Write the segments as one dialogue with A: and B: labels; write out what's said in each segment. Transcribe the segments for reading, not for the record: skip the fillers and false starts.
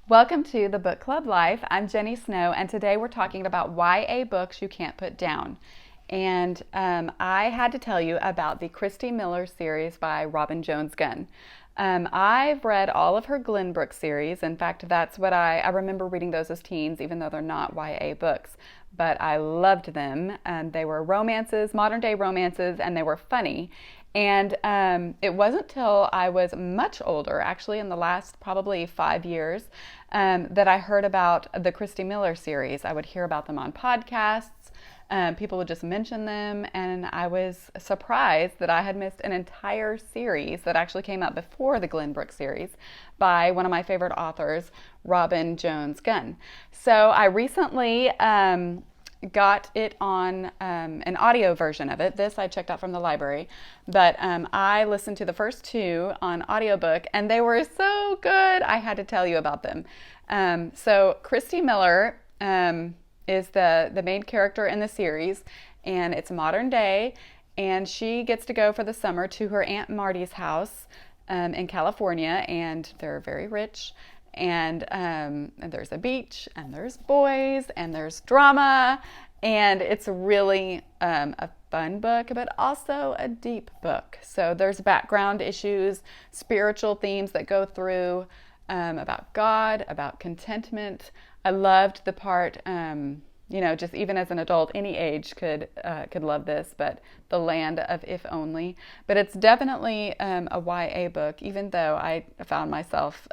A: Welcome to the Book Club Life. I'm Jenny Snow, and today we're talking about YA books you can't put down. And I had to tell you about the Christy Miller series by Robin Jones Gunn. I've read all of her Glenbrook series. In fact, that's what I remember reading those as teens, even though they're not YA books. But I loved them. They were romances, modern day romances, and they were funny. And it wasn't till I was much older, actually in the last probably 5 years, that I heard about the Christy Miller series. I would hear about them on podcasts. People would just mention them, and I was surprised that I had missed an entire series that actually came out before the Glenbrook series by one of my favorite authors, Robin Jones Gunn. So I recently got it on an audio version of it. This I checked out from the library, but I listened to the first two on audiobook, and they were so good. I had to tell you about them. So Christy Miller is the main character in the series, and it's modern day, and she gets to go for the summer to her Aunt Marty's house in California, and they're very rich. And there's a beach, and there's boys, and there's drama, and it's really a fun book, but also a deep book. So there's background issues, spiritual themes that go through about God, about contentment. I loved the part, just even as an adult, any age could love this, but the land of if only. But it's definitely a YA book, even though I found myself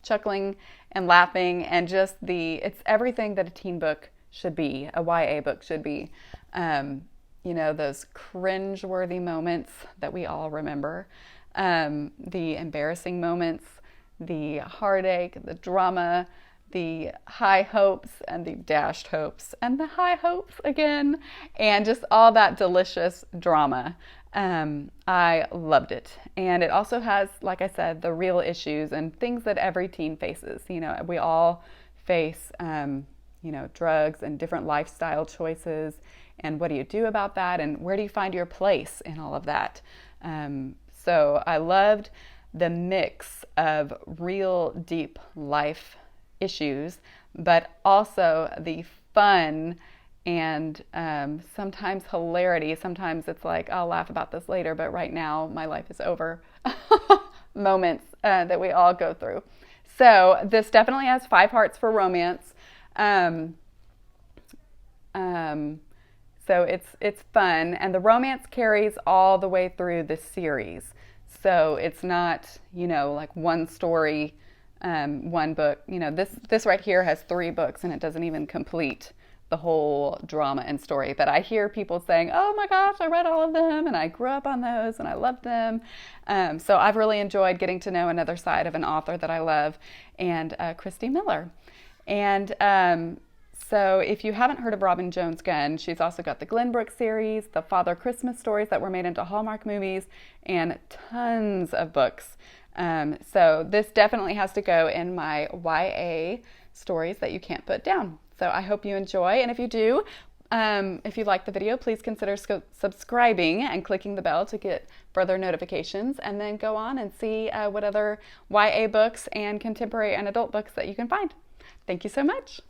A: chuckling and laughing, and just it's everything that a teen book should be, a YA book should be. Those cringe-worthy moments that we all remember, the embarrassing moments, the heartache, the drama, the high hopes and the dashed hopes and the high hopes again, and just all that delicious drama. I loved it. And it also has, like I said, the real issues and things that every teen faces. We all face, drugs and different lifestyle choices. And what do you do about that? And where do you find your place in all of that? So I loved the mix of real deep life issues, but also the fun and sometimes hilarity. Sometimes it's like, I'll laugh about this later, but right now my life is over moments that we all go through. So this definitely has 5 hearts for romance. So it's fun, and the romance carries all the way through the series. So it's not, like one story, one book. This right here has 3 books, and it doesn't even complete the whole drama and story. But I hear people saying, oh my gosh, I read all of them, and I grew up on those, and I loved them. So I've really enjoyed getting to know another side of an author that I love, and Christy Miller. And so if you haven't heard of Robin Jones Gunn, she's also got the Glenbrook series, the Father Christmas stories that were made into Hallmark movies, and tons of books. So this definitely has to go in my YA stories that you can't put down. So I hope you enjoy, and if you do, if you like the video, please consider subscribing and clicking the bell to get further notifications, and then go on and see what other YA books and contemporary and adult books that you can find. Thank you so much.